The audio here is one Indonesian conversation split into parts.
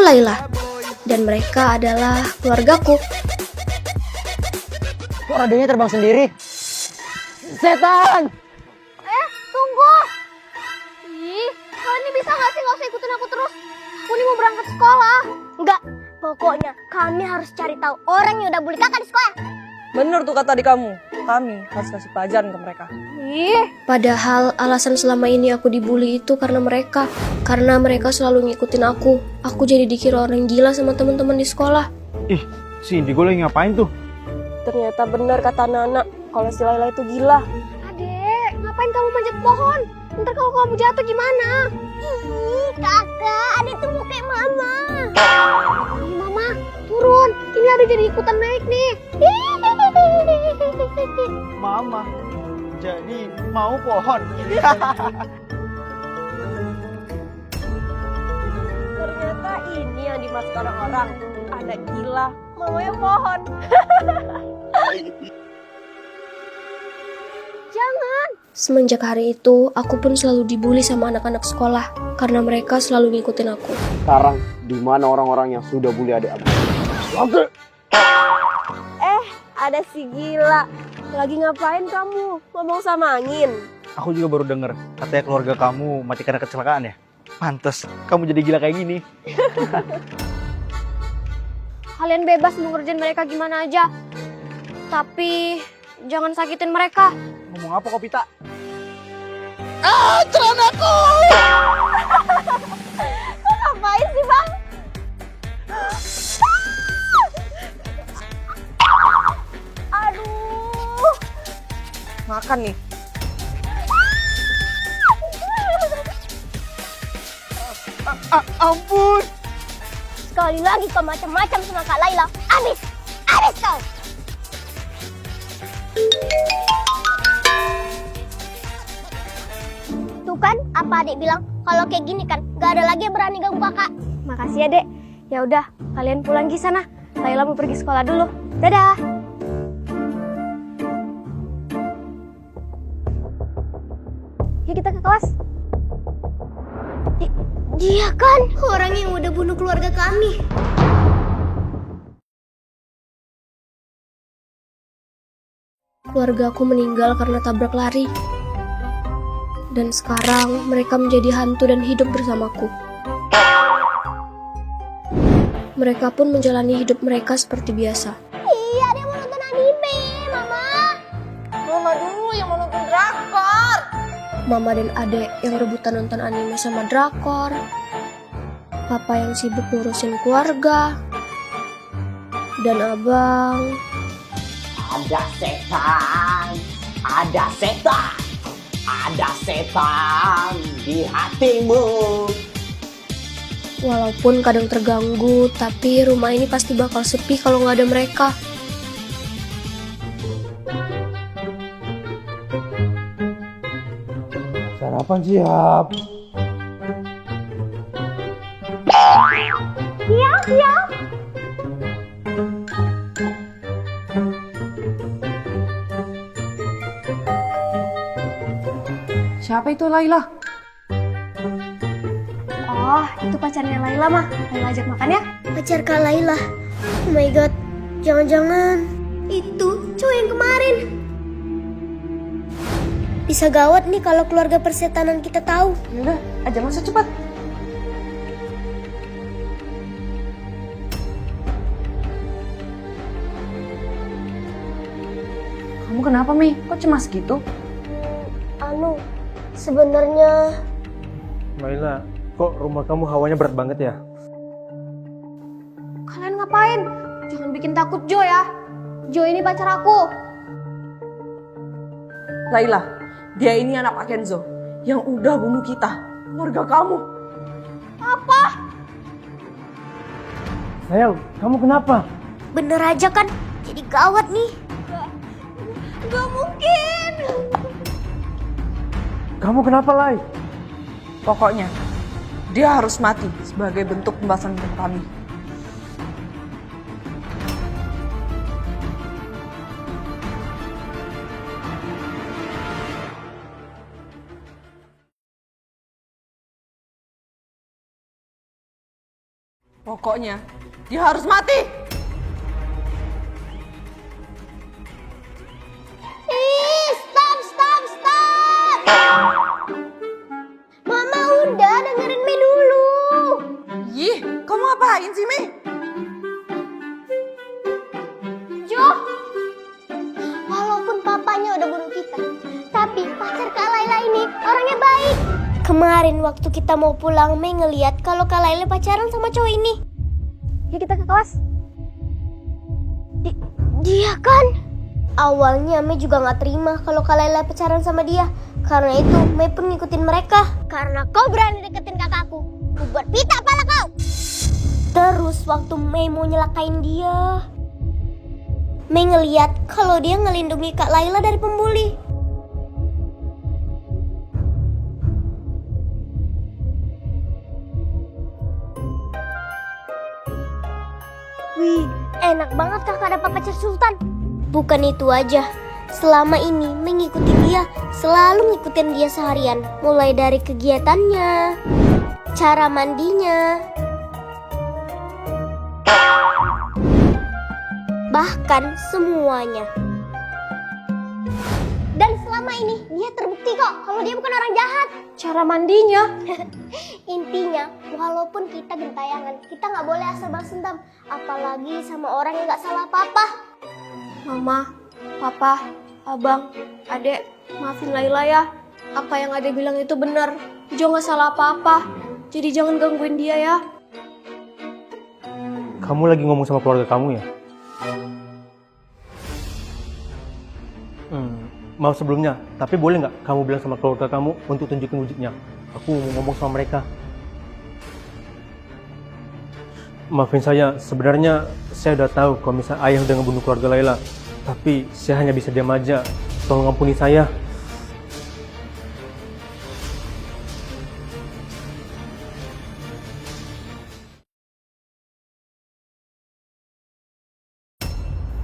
Laila. Dan mereka adalah keluargaku. Kok radionya terbang sendiri? Setan! Tunggu! Ih, kalian ini bisa gak sih gak usah ikutin aku terus? Aku ini mau berangkat sekolah. Enggak, pokoknya kami harus cari tahu orang yang udah bully kakak di sekolah. Bener tuh kata adik kamu. Kami harus kasih pelajaran ke mereka. Ih, Padahal alasan selama ini aku dibully itu karena mereka. Karena mereka selalu ngikutin aku. Aku jadi dikira orang gila sama teman-teman di sekolah. Ih, si Indigo lagi ngapain tuh? Ternyata benar kata Nana kalau si Laila itu gila. adek, ngapain kamu manjat pohon? Ntar kalau kamu jatuh gimana? Ih, kakak, adek tuh mau kayak mama. Ih, mama, turun. Ini ada jadi ikutan naik nih. Mama, jadi mau pohon. Ternyata ini yang dimaksud orang-orang. Ada gila, mamanya pohon. Jangan. Semenjak hari itu, aku pun selalu dibully sama anak-anak sekolah. Karena mereka selalu ngikutin aku. Sekarang, di mana orang-orang yang sudah bully adik aku? Oke. Ada si gila. Lagi ngapain kamu? Ngomong sama angin. Aku juga baru denger, katanya keluarga kamu mati karena kecelakaan ya? Pantes, kamu jadi gila kayak gini. Kalian bebas mau ngerjain mereka gimana aja. Tapi jangan sakitin mereka. Ngomong apa kok, Pita? Ngapain sih, Bang? Aduh. Makan nih. Ampun! Sekali lagi kau macam-macam sama Kak Laila. Habis. Habis kau. Tuh kan, apa adik bilang? Kalau kayak gini kan, gak ada lagi yang berani ganggu kakak. Makasih ya, Dek. Ya udah, kalian pulang ke sana. Laila mau pergi sekolah dulu. Dadah. Yuk kita ke kelas. Dia kan orang yang udah bunuh keluarga kami. Keluarga aku meninggal karena tabrak lari. Dan sekarang mereka menjadi hantu dan hidup bersamaku. Mereka pun menjalani hidup mereka seperti biasa. Iya, dia mau nonton anime, Mama. Mama dulu yang mau nonton drakor. Mama dan adek yang rebutan nonton anime sama drakor. Papa yang sibuk ngurusin keluarga. Dan abang... Ada setan, ada setan, ada setan di hatimu. Walaupun kadang terganggu, tapi rumah ini pasti bakal sepi kalau nggak ada mereka. Sarapan siap. Siap. Siapa itu Laila? Oh, itu pacarnya Laila, mah. Laila ajak makan ya. Pacar Kak Laila. Oh my god, jangan-jangan itu cowok yang kemarin. Bisa gawat nih kalau keluarga persetanan kita tahu. Yaudah, aja masuk cepat. Kamu kenapa, Mi? Kok cemas gitu? Sebenarnya Laila, kok rumah kamu hawanya berat banget ya? kalian ngapain? Jangan bikin takut Jo ya. Jo ini pacar aku. Laila, dia ini anak Pak Kenzo yang udah bunuh kita, keluarga kamu. Sayang, kamu kenapa? Bener aja kan? Jadi gawat nih. Gak mungkin. Kamu kenapa, Lai? Pokoknya, dia harus mati sebagai bentuk pembahasan untuk kami. Pokoknya dia harus mati. Stop! Mama udah dengerin Mei dulu. Ih, kamu ngapain sih, Mi? Jo, walaupun papanya udah bunuh kita, tapi pacar Kak Laila ini orangnya baik. Kemarin waktu kita mau pulang, Mei ngeliat kalau Kak Laila pacaran sama cowok ini. Yuk kita ke kelas. Dia kan? Awalnya Mei juga gak terima kalau Kak Laila pacaran sama dia. Karena itu Mei pun ngikutin mereka. Karena kau berani deketin kakakku, ku buat pita pala kau. Terus waktu Mei mau nyelakain dia, Mei ngeliat kalau dia ngelindungi Kak Laila dari pembuli. Wih, enak banget kakak dapat pacar sultan. Bukan itu aja, selama ini mengikuti dia, selalu ngikutin dia seharian. Mulai dari kegiatannya, cara mandinya, bahkan semuanya. Dan selama ini dia terbukti kok kalau dia bukan orang jahat. Cara mandinya? Intinya, walaupun kita gentayangan, kita nggak boleh asal balas dendam. Apalagi sama orang yang nggak salah apa-apa. Mama, Papa, Abang, Adek, maafin Laila ya. Apa yang Adek bilang itu benar. Jo nggak salah apa-apa. Jadi jangan gangguin dia ya. Kamu lagi ngomong sama keluarga kamu ya? Maaf sebelumnya, tapi boleh nggak kamu bilang sama keluarga kamu untuk tunjukin wujudnya? Aku mau ngomong sama mereka. Maafin saya, sebenarnya saya udah tahu kalau misalnya ayah udah ngebunuh keluarga Laila. Tapi saya hanya bisa diam aja. Tolong ampuni saya.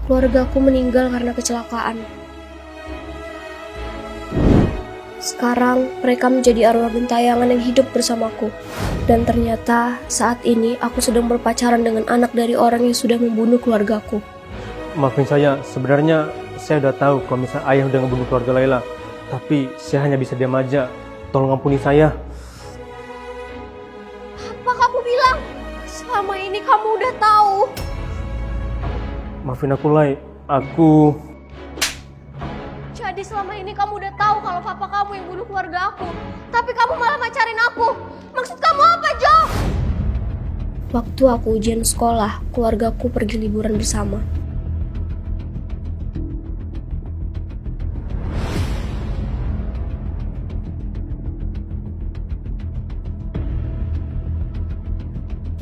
Keluargaku meninggal karena kecelakaan. Sekarang mereka menjadi arwah gentayangan yang hidup bersamaku. Dan ternyata saat ini aku sedang berpacaran dengan anak dari orang yang sudah membunuh keluargaku. Maafin saya, sebenarnya saya udah tahu kalau misalnya ayah udah ngebunuh keluarga Laila. Tapi saya hanya bisa diam aja. Tolong ampuni saya. Apa kamu bilang? Selama ini kamu udah tahu. Maafin aku, Lai. Aku... Jadi selama ini kamu udah tahu kalau papa kamu yang bunuh keluarga aku. Tapi kamu malah pacarin aku. Maksud kamu apa, Jo? Waktu aku ujian sekolah, keluargaku pergi liburan bersama.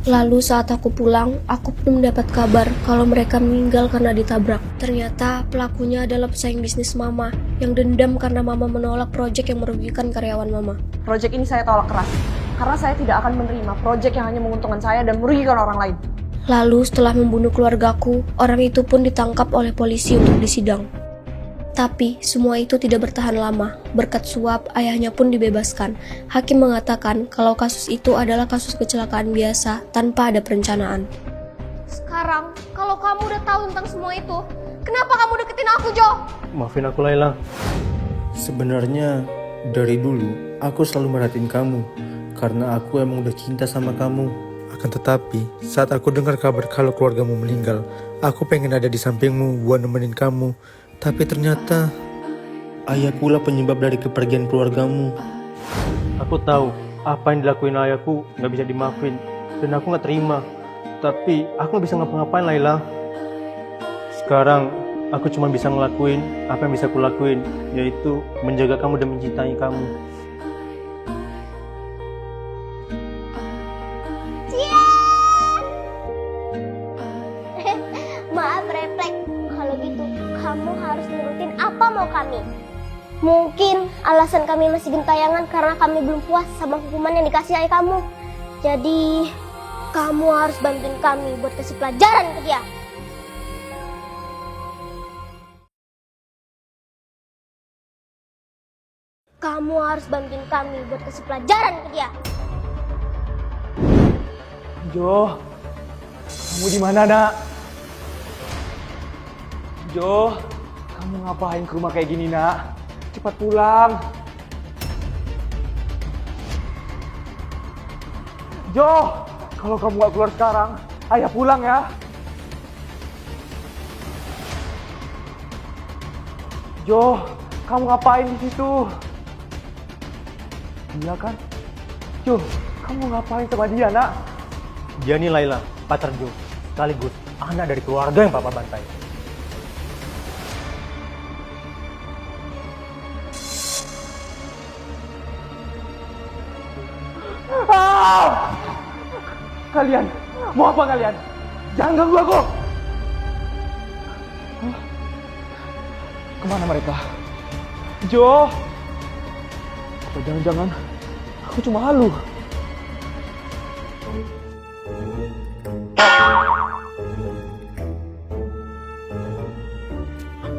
Lalu saat aku pulang, aku pun mendapat kabar kalau mereka meninggal karena ditabrak. Ternyata pelakunya adalah pesaing bisnis Mama yang dendam karena Mama menolak proyek yang merugikan karyawan Mama. Proyek ini saya tolak keras. Karena saya tidak akan menerima proyek yang hanya menguntungkan saya dan merugikan orang lain. Lalu setelah membunuh keluargaku, orang itu pun ditangkap oleh polisi untuk disidang. Tapi semua itu tidak bertahan lama. Berkat suap, ayahnya pun dibebaskan. Hakim mengatakan kalau kasus itu adalah kasus kecelakaan biasa tanpa ada perencanaan. Sekarang, kalau kamu udah tahu tentang semua itu, kenapa kamu deketin aku, Jo? Maafin aku, Laila. Sebenarnya dari dulu aku selalu merhatiin kamu karena aku emang udah cinta sama kamu. Akan tetapi saat aku dengar kabar kalau keluargamu meninggal, aku pengen ada di sampingmu buat nemenin kamu. Tapi ternyata ayah pula penyebab dari kepergian keluargamu. Aku tahu apa yang dilakuin ayahku nggak bisa dimaafin dan aku nggak terima. Tapi aku nggak bisa ngapa-ngapain, Laila. Sekarang aku cuma bisa ngelakuin apa yang bisa aku lakuin, yaitu menjaga kamu dan mencintai kamu. Maaf refleks, kalau gitu kamu harus nurutin apa mau kami. Mungkin alasan kami masih gentayangan karena kami belum puas sama hukuman yang dikasih ayah kamu. Jadi kamu harus bantuin kami buat kasih pelajaran ke dia. Kamu harus bantuin kami buat kasih pelajaran ke dia. Jo, Kamu di mana, Nak? Jo, kamu ngapain ke rumah kayak gini, Nak? Cepat pulang. Jo, kalau kamu gak keluar sekarang, ayah pulang ya. Jo, kamu ngapain di situ? Iya kan? Jo, kamu ngapain sama dia, Nak? Dia nih Laila, pacar Jo, sekaligus anak dari keluarga yang papa bantai. Ah! Kalian, mau apa kalian? Jangan ganggu aku! Hah? Kemana mereka? Jo! Apa jangan-jangan aku cuma halu?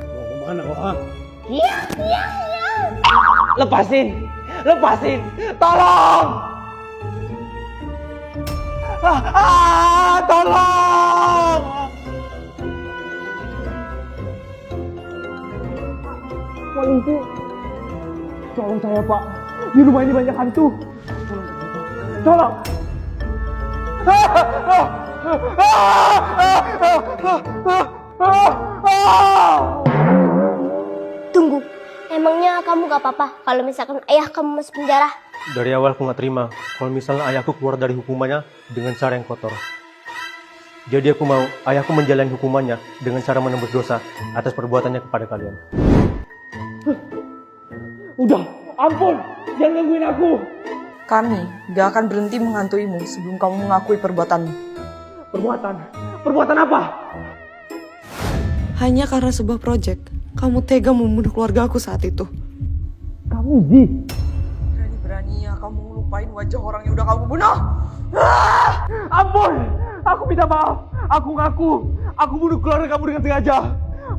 Mau kemana kau? Iya. Lepasin! Lepasin! Tolong! Tolong! Polisi! Tolong saya, Pak. Di rumah ini banyak hantu. Tolong! Tunggu, emangnya kamu gak apa-apa kalau misalkan ayah kamu masuk penjara? Dari awal aku gak terima kalau misalnya ayahku keluar dari hukumannya dengan cara yang kotor. Jadi aku mau ayahku menjalani hukumannya dengan cara menembus dosa atas perbuatannya kepada kalian. Udah, ampun! Jangan gangguin aku! Kami gak akan berhenti menghantuimu sebelum kamu mengakui perbuatanmu. Perbuatan? Perbuatan apa? Hanya karena sebuah proyek, kamu tega membunuh keluarga aku saat itu. Kamu, Ji! Berani-beraninya kamu ngelupain wajah orang yang udah kamu bunuh. Ampun! Aku minta maaf! Aku ngaku! Aku bunuh keluarga kamu dengan sengaja!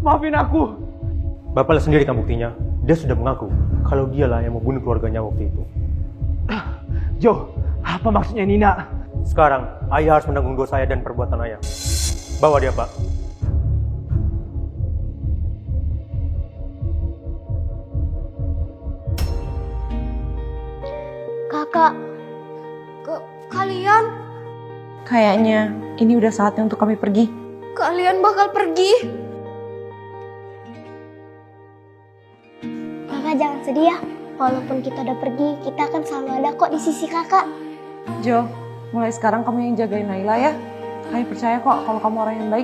Maafin aku! Bapak lihat sendiri kan buktinya. Dia sudah mengaku kalau dialah yang membunuh keluarganya waktu itu. Jo, apa maksudnya Nina? Sekarang ayah harus menanggung dosa ayah dan perbuatan ayah. Bawa dia, Pak. Kakak, kalian? Kayaknya ini udah saatnya untuk kami pergi. Kalian bakal pergi? Kakak jangan sedih ya. Walaupun kita udah pergi, kita akan selalu ada kok di sisi kakak. Jo, mulai sekarang kamu yang jagain Naila ya. Kami percaya kok kalau kamu orang yang baik.